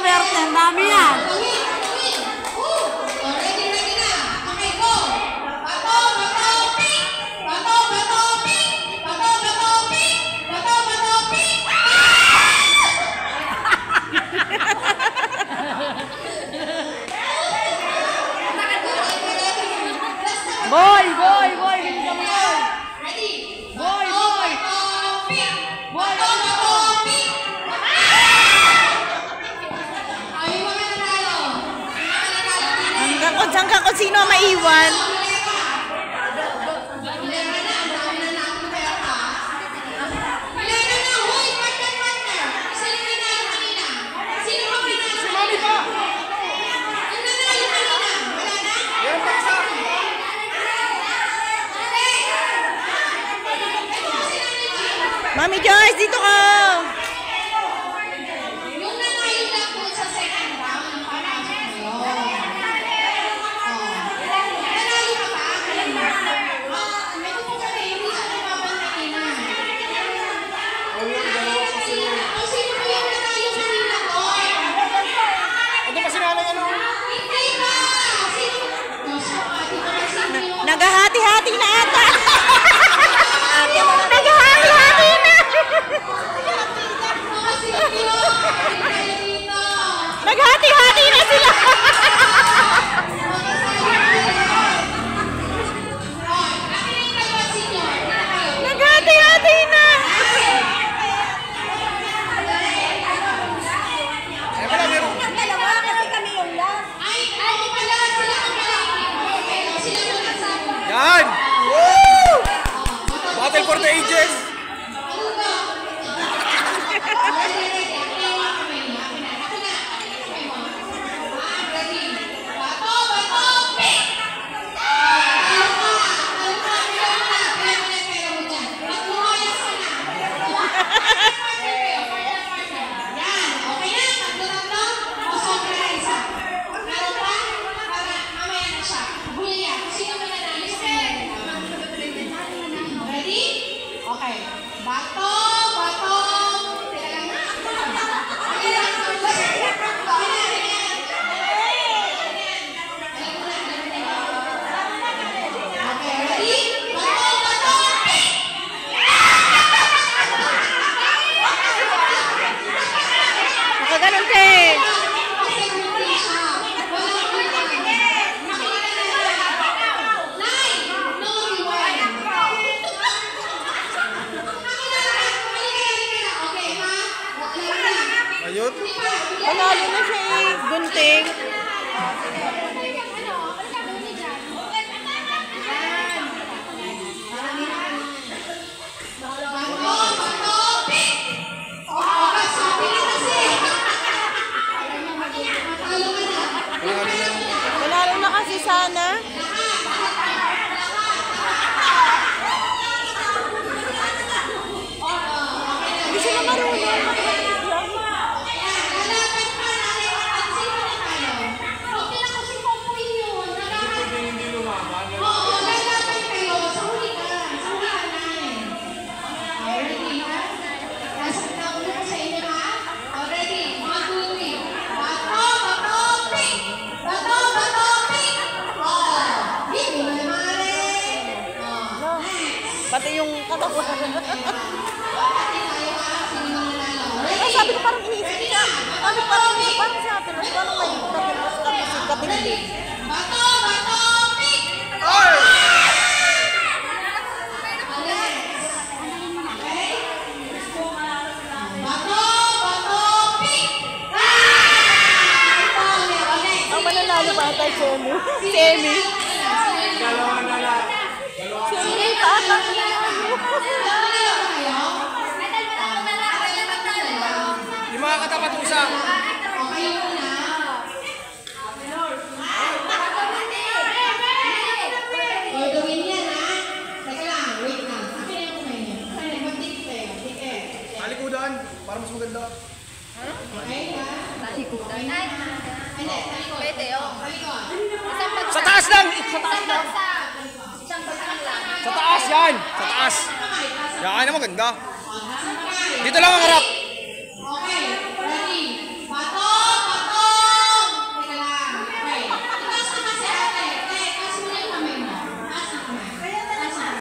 swerte. Ang dami yan. Boy! Hindi kami boy! Boy! Hanggang kung sino maiwan. Mami Joyce, dito ka! Yung nanalo lang po sa second round, parang nanalo ka ba? May po kami, hindi siya nababantay na. O sino po yung nanalo kanina ko? Ito pa sinanay ano? Hindi ba? Naghahati-hati na ata! Naghati-hati na sila. Naghati-hati na. Yan! Woo! Battle for the ages! Okay. Bato. Nakaganon ka eh. Ayun. Panalo na siya eh. Gunting. Panalo na kasi sana. Hindi sila marunong. Pati yung katawan. Sabi ko parang iniisip siya. Sabi ko parang sa atin. Mas parang may katindi. Ang mananalo ba tayo, Semi? Semi. Semi, paatang Yung mga katapat usap. Talikudan, para mas maganda. Sa taas lang! Sa taas lang! Sa taas yan! Sa taas! Yan na maganda. Dito lang ang harap.